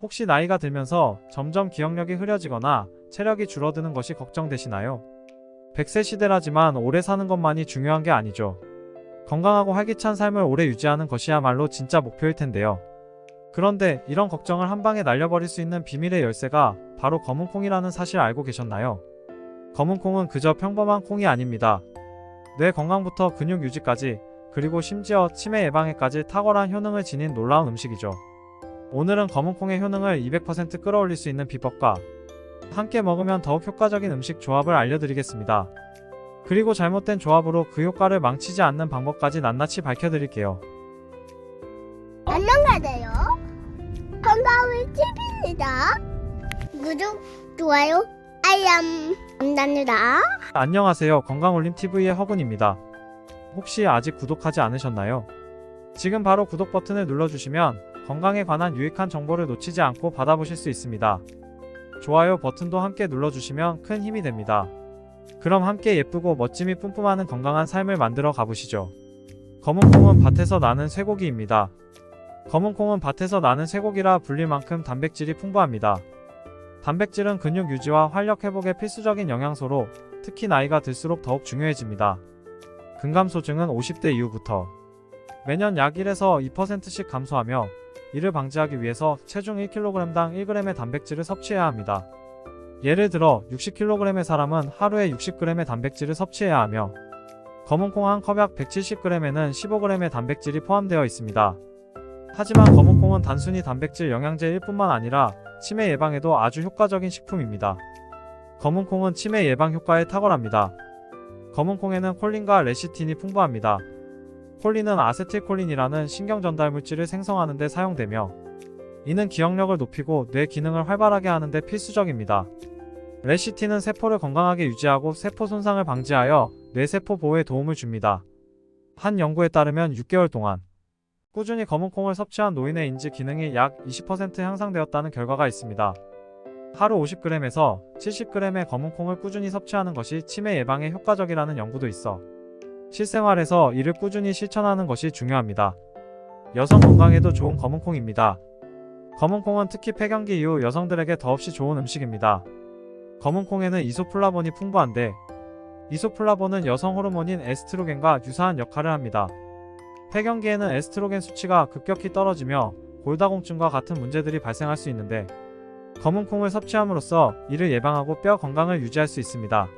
혹시 나이가 들면서 점점 기억력이 흐려지거나 체력이 줄어드는 것이 걱정되시나요? 100세 시대라지만 오래 사는 것만이 중요한 게 아니죠. 건강하고 활기찬 삶을 오래 유지하는 것이야말로 진짜 목표일 텐데요. 그런데 이런 걱정을 한 방에 날려버릴 수 있는 비밀의 열쇠가 바로 검은콩이라는 사실 알고 계셨나요? 검은콩은 그저 평범한 콩이 아닙니다. 뇌 건강부터 근육 유지까지, 그리고 심지어 치매 예방에까지 탁월한 효능을 지닌 놀라운 음식이죠. 오늘은 검은콩의 효능을 200% 끌어올릴 수 있는 비법과 함께 먹으면 더욱 효과적인 음식 조합을 알려드리겠습니다. 그리고 잘못된 조합으로 그 효과를 망치지 않는 방법까지 낱낱이 밝혀드릴게요. 안녕하세요. 건강을 TV입니다. 구독, 좋아요, 알람 감사합니다. 안녕하세요. 건강올림TV의 허군입니다. 혹시 아직 구독하지 않으셨나요? 지금 바로 구독 버튼을 눌러주시면 건강에 관한 유익한 정보를 놓치지 않고 받아보실 수 있습니다. 좋아요 버튼도 함께 눌러주시면 큰 힘이 됩니다. 그럼 함께 예쁘고 멋짐이 뿜뿜하는 건강한 삶을 만들어 가보시죠. 검은콩은 밭에서 나는 쇠고기입니다. 검은콩은 밭에서 나는 쇠고기라 불릴 만큼 단백질이 풍부합니다. 단백질은 근육 유지와 활력 회복에 필수적인 영양소로 특히 나이가 들수록 더욱 중요해집니다. 근감소증은 50대 이후부터 매년 약 1에서 2%씩 감소하며 이를 방지하기 위해서 체중 1kg당 1g의 단백질을 섭취해야 합니다. 예를 들어 60kg의 사람은 하루에 60g의 단백질을 섭취해야 하며 검은콩 한 컵약 170g에는 15g의 단백질이 포함되어 있습니다. 하지만 검은콩은 단순히 단백질 영양제일 뿐만 아니라 치매 예방에도 아주 효과적인 식품입니다. 검은콩은 치매 예방 효과에 탁월합니다. 검은콩에는 콜린과 레시틴이 풍부합니다. 콜린은 아세틸콜린이라는 신경전달 물질을 생성하는 데 사용되며 이는 기억력을 높이고 뇌 기능을 활발하게 하는 데 필수적입니다. 레시틴은 세포를 건강하게 유지하고 세포 손상을 방지하여 뇌세포 보호에 도움을 줍니다. 한 연구에 따르면 6개월 동안 꾸준히 검은콩을 섭취한 노인의 인지 기능이 약 20% 향상되었다는 결과가 있습니다. 하루 50g에서 70g의 검은콩을 꾸준히 섭취하는 것이 치매 예방에 효과적이라는 연구도 있어 실생활에서 이를 꾸준히 실천하는 것이 중요합니다. 여성 건강에도 좋은 검은콩입니다. 검은콩은 특히 폐경기 이후 여성들에게 더없이 좋은 음식입니다. 검은콩에는 이소플라본이 풍부한데 이소플라본은 여성 호르몬인 에스트로겐과 유사한 역할을 합니다. 폐경기에는 에스트로겐 수치가 급격히 떨어지며 골다공증과 같은 문제들이 발생할 수 있는데 검은콩을 섭취함으로써 이를 예방하고 뼈 건강을 유지할 수 있습니다.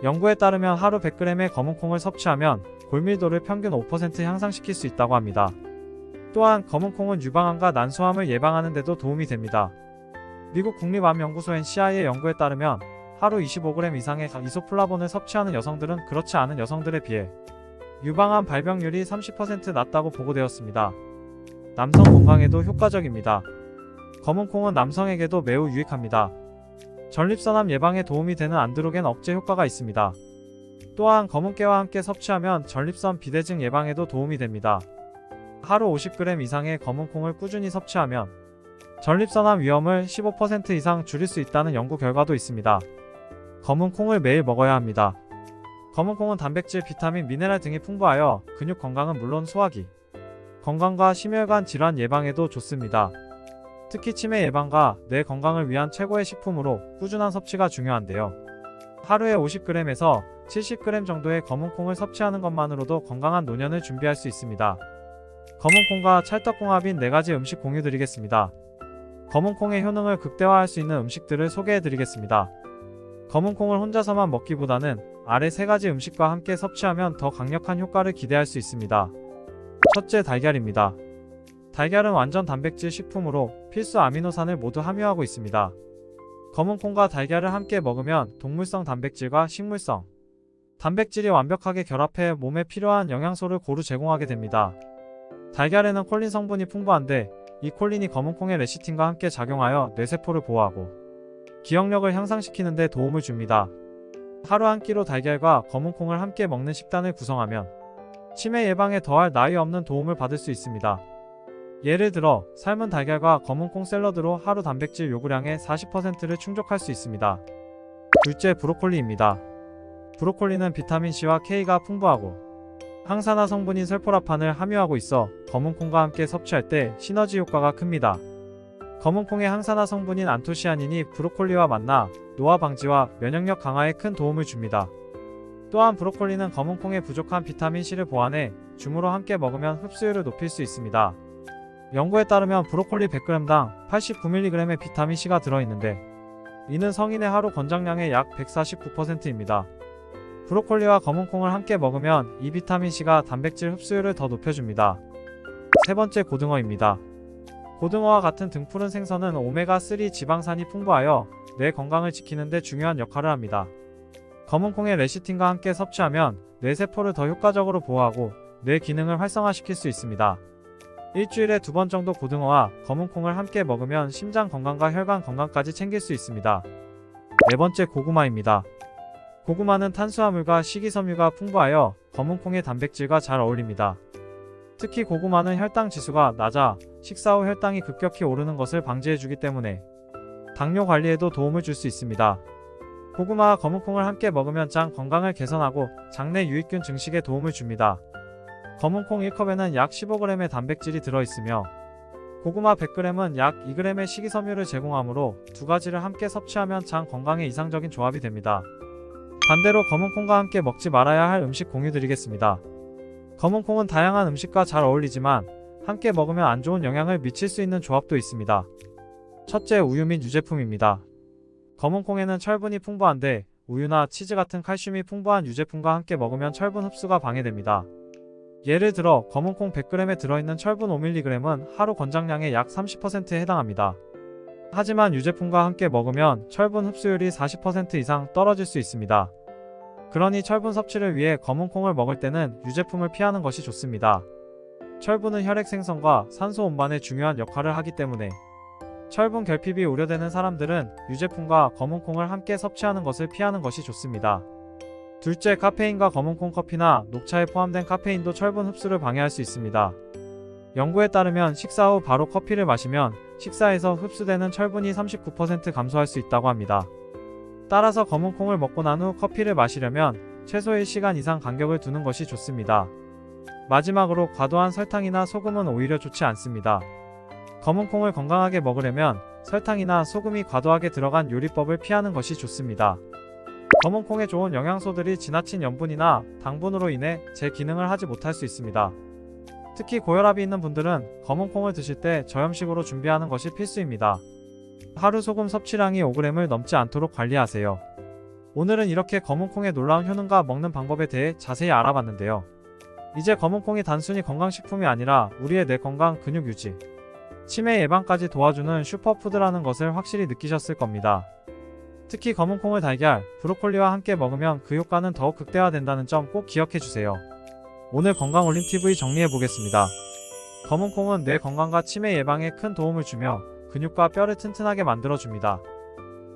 연구에 따르면 하루 100g의 검은콩을 섭취하면 골밀도를 평균 5% 향상시킬 수 있다고 합니다. 또한 검은콩은 유방암과 난소암을 예방하는 데도 도움이 됩니다. 미국 국립암연구소 NCI의 연구에 따르면 하루 25g 이상의 이소플라본을 섭취하는 여성들은 그렇지 않은 여성들에 비해 유방암 발병률이 30% 낮다고 보고되었습니다. 남성 건강에도 효과적입니다. 검은콩은 남성에게도 매우 유익합니다. 전립선암 예방에 도움이 되는 안드로겐 억제 효과가 있습니다. 또한 검은깨와 함께 섭취하면 전립선 비대증 예방에도 도움이 됩니다. 하루 50g 이상의 검은콩을 꾸준히 섭취하면 전립선암 위험을 15% 이상 줄일 수 있다는 연구 결과도 있습니다. 검은콩을 매일 먹어야 합니다. 검은콩은 단백질, 비타민, 미네랄 등이 풍부하여 근육 건강은 물론 소화기 건강과 심혈관 질환 예방에도 좋습니다. 특히 치매 예방과 뇌 건강을 위한 최고의 식품으로 꾸준한 섭취가 중요한데요. 하루에 50g에서 70g 정도의 검은콩을 섭취하는 것만으로도 건강한 노년을 준비할 수 있습니다. 검은콩과 찰떡궁합인 4가지 음식 공유드리겠습니다. 검은콩의 효능을 극대화할 수 있는 음식들을 소개해드리겠습니다. 검은콩을 혼자서만 먹기보다는 아래 3가지 음식과 함께 섭취하면 더 강력한 효과를 기대할 수 있습니다. 첫째, 달걀입니다. 달걀은 완전 단백질 식품으로 필수 아미노산을 모두 함유하고 있습니다. 검은콩과 달걀을 함께 먹으면 동물성 단백질과 식물성 단백질이 완벽하게 결합해 몸에 필요한 영양소를 고루 제공하게 됩니다. 달걀에는 콜린 성분이 풍부한데 이 콜린이 검은콩의 레시틴과 함께 작용하여 뇌세포를 보호하고 기억력을 향상시키는 데 도움을 줍니다. 하루 한 끼로 달걀과 검은콩을 함께 먹는 식단을 구성하면 치매 예방에 더할 나위 없는 도움을 받을 수 있습니다. 예를 들어 삶은 달걀과 검은콩 샐러드로 하루 단백질 요구량의 40%를 충족할 수 있습니다. 둘째, 브로콜리입니다. 브로콜리는 비타민C와 K가 풍부하고 항산화 성분인 설포라판을 함유하고 있어 검은콩과 함께 섭취할 때 시너지 효과가 큽니다. 검은콩의 항산화 성분인 안토시아닌이 브로콜리와 만나 노화 방지와 면역력 강화에 큰 도움을 줍니다. 또한 브로콜리는 검은콩에 부족한 비타민C를 보완해 줌으로 함께 먹으면 흡수율을 높일 수 있습니다. 연구에 따르면 브로콜리 100g당 89mg의 비타민C가 들어있는데 이는 성인의 하루 권장량의 약 149%입니다. 브로콜리와 검은콩을 함께 먹으면 이 비타민C가 단백질 흡수율을 더 높여줍니다. 세 번째, 고등어입니다. 고등어와 같은 등푸른 생선은 오메가3 지방산이 풍부하여 뇌 건강을 지키는 데 중요한 역할을 합니다. 검은콩의 레시틴과 함께 섭취하면 뇌세포를 더 효과적으로 보호하고 뇌 기능을 활성화시킬 수 있습니다. 일주일에 2번 정도 고등어와 검은콩을 함께 먹으면 심장 건강과 혈관 건강까지 챙길 수 있습니다. 네 번째, 고구마입니다. 고구마는 탄수화물과 식이섬유가 풍부하여 검은콩의 단백질과 잘 어울립니다. 특히 고구마는 혈당 지수가 낮아 식사 후 혈당이 급격히 오르는 것을 방지해주기 때문에 당뇨 관리에도 도움을 줄 수 있습니다. 고구마와 검은콩을 함께 먹으면 장 건강을 개선하고 장내 유익균 증식에 도움을 줍니다. 검은콩 1컵에는 약 15g의 단백질이 들어있으며 고구마 100g은 약 2g의 식이섬유를 제공하므로 두 가지를 함께 섭취하면 장 건강에 이상적인 조합이 됩니다. 반대로 검은콩과 함께 먹지 말아야 할 음식 공유드리겠습니다. 검은콩은 다양한 음식과 잘 어울리지만 함께 먹으면 안 좋은 영향을 미칠 수 있는 조합도 있습니다. 첫째, 우유 및 유제품입니다. 검은콩에는 철분이 풍부한데 우유나 치즈 같은 칼슘이 풍부한 유제품과 함께 먹으면 철분 흡수가 방해됩니다. 예를 들어 검은콩 100g에 들어있는 철분 5mg은 하루 권장량의 약 30%에 해당합니다. 하지만 유제품과 함께 먹으면 철분 흡수율이 40% 이상 떨어질 수 있습니다. 그러니 철분 섭취를 위해 검은콩을 먹을 때는 유제품을 피하는 것이 좋습니다. 철분은 혈액 생성과 산소 운반에 중요한 역할을 하기 때문에 철분 결핍이 우려되는 사람들은 유제품과 검은콩을 함께 섭취하는 것을 피하는 것이 좋습니다. 둘째, 카페인과 검은콩 커피나 녹차에 포함된 카페인도 철분 흡수를 방해할 수 있습니다. 연구에 따르면 식사 후 바로 커피를 마시면 식사에서 흡수되는 철분이 39% 감소할 수 있다고 합니다. 따라서 검은콩을 먹고 난 후 커피를 마시려면 최소 1시간 이상 간격을 두는 것이 좋습니다. 마지막으로 과도한 설탕이나 소금은 오히려 좋지 않습니다. 검은콩을 건강하게 먹으려면 설탕이나 소금이 과도하게 들어간 요리법을 피하는 것이 좋습니다. 검은콩에 좋은 영양소들이 지나친 염분이나 당분으로 인해 제 기능을 하지 못할 수 있습니다. 특히 고혈압이 있는 분들은 검은콩을 드실 때 저염식으로 준비하는 것이 필수입니다. 하루 소금 섭취량이 5g을 넘지 않도록 관리하세요. 오늘은 이렇게 검은콩의 놀라운 효능과 먹는 방법에 대해 자세히 알아봤는데요. 이제 검은콩이 단순히 건강식품이 아니라 우리의 뇌 건강, 근육 유지, 치매 예방까지 도와주는 슈퍼푸드라는 것을 확실히 느끼셨을 겁니다. 특히 검은콩을 달걀, 브로콜리와 함께 먹으면 그 효과는 더욱 극대화된다는 점 꼭 기억해주세요. 오늘 건강올림TV 정리해보겠습니다. 검은콩은 뇌 건강과 치매 예방에 큰 도움을 주며 근육과 뼈를 튼튼하게 만들어줍니다.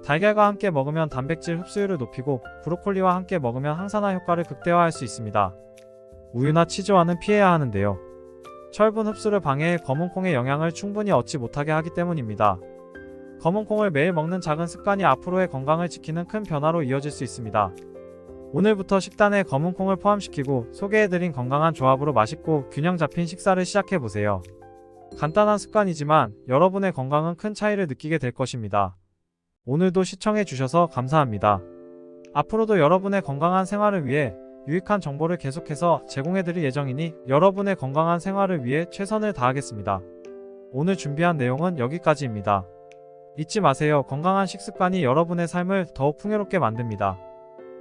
달걀과 함께 먹으면 단백질 흡수율을 높이고 브로콜리와 함께 먹으면 항산화 효과를 극대화할 수 있습니다. 우유나 치즈와는 피해야 하는데요. 철분 흡수를 방해해 검은콩의 영양을 충분히 얻지 못하게 하기 때문입니다. 검은콩을 매일 먹는 작은 습관이 앞으로의 건강을 지키는 큰 변화로 이어질 수 있습니다. 오늘부터 식단에 검은콩을 포함시키고 소개해드린 건강한 조합으로 맛있고 균형 잡힌 식사를 시작해보세요. 간단한 습관이지만 여러분의 건강은 큰 차이를 느끼게 될 것입니다. 오늘도 시청해주셔서 감사합니다. 앞으로도 여러분의 건강한 생활을 위해 유익한 정보를 계속해서 제공해드릴 예정이니 여러분의 건강한 생활을 위해 최선을 다하겠습니다. 오늘 준비한 내용은 여기까지입니다. 잊지 마세요. 건강한 식습관이 여러분의 삶을 더욱 풍요롭게 만듭니다.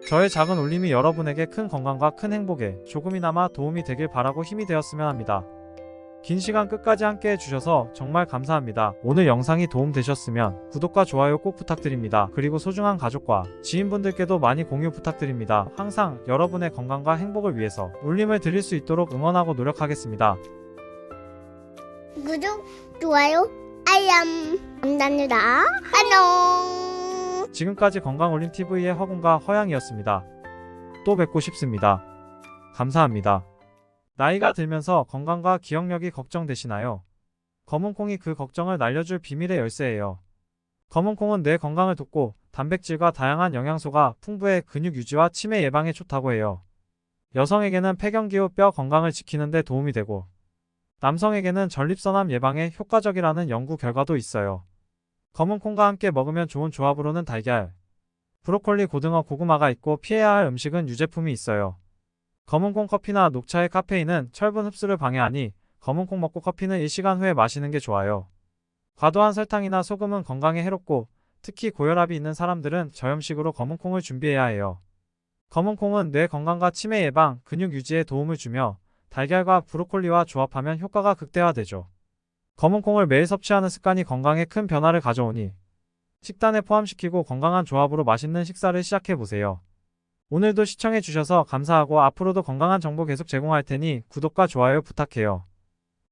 저의 작은 울림이 여러분에게 큰 건강과 큰 행복에 조금이나마 도움이 되길 바라고 힘이 되었으면 합니다. 긴 시간 끝까지 함께 해주셔서 정말 감사합니다. 오늘 영상이 도움되셨으면 구독과 좋아요 꼭 부탁드립니다. 그리고 소중한 가족과 지인분들께도 많이 공유 부탁드립니다. 항상 여러분의 건강과 행복을 위해서 울림을 드릴 수 있도록 응원하고 노력하겠습니다. 구독, 좋아요, 알람 감사합니다. 안녕. 지금까지 건강올림TV의 허군과 허양이었습니다. 또 뵙고 싶습니다. 감사합니다. 나이가 들면서 건강과 기억력이 걱정되시나요? 검은콩이 그 걱정을 날려줄 비밀의 열쇠예요. 검은콩은 뇌 건강을 돕고 단백질과 다양한 영양소가 풍부해 근육 유지와 치매 예방에 좋다고 해요. 여성에게는 폐경기 후 뼈 건강을 지키는 데 도움이 되고 남성에게는 전립선암 예방에 효과적이라는 연구 결과도 있어요. 검은 콩과 함께 먹으면 좋은 조합으로는 달걀, 브로콜리, 고등어, 고구마가 있고 피해야 할 음식은 유제품이 있어요. 검은 콩 커피나 녹차의 카페인은 철분 흡수를 방해하니 검은 콩 먹고 커피는 1시간 후에 마시는 게 좋아요. 과도한 설탕이나 소금은 건강에 해롭고 특히 고혈압이 있는 사람들은 저염식으로 검은 콩을 준비해야 해요. 검은 콩은 뇌 건강과 치매 예방, 근육 유지에 도움을 주며 달걀과 브로콜리와 조합하면 효과가 극대화되죠. 검은 콩을 매일 섭취하는 습관이 건강에 큰 변화를 가져오니 식단에 포함시키고 건강한 조합으로 맛있는 식사를 시작해보세요. 오늘도 시청해주셔서 감사하고 앞으로도 건강한 정보 계속 제공할 테니 구독과 좋아요 부탁해요.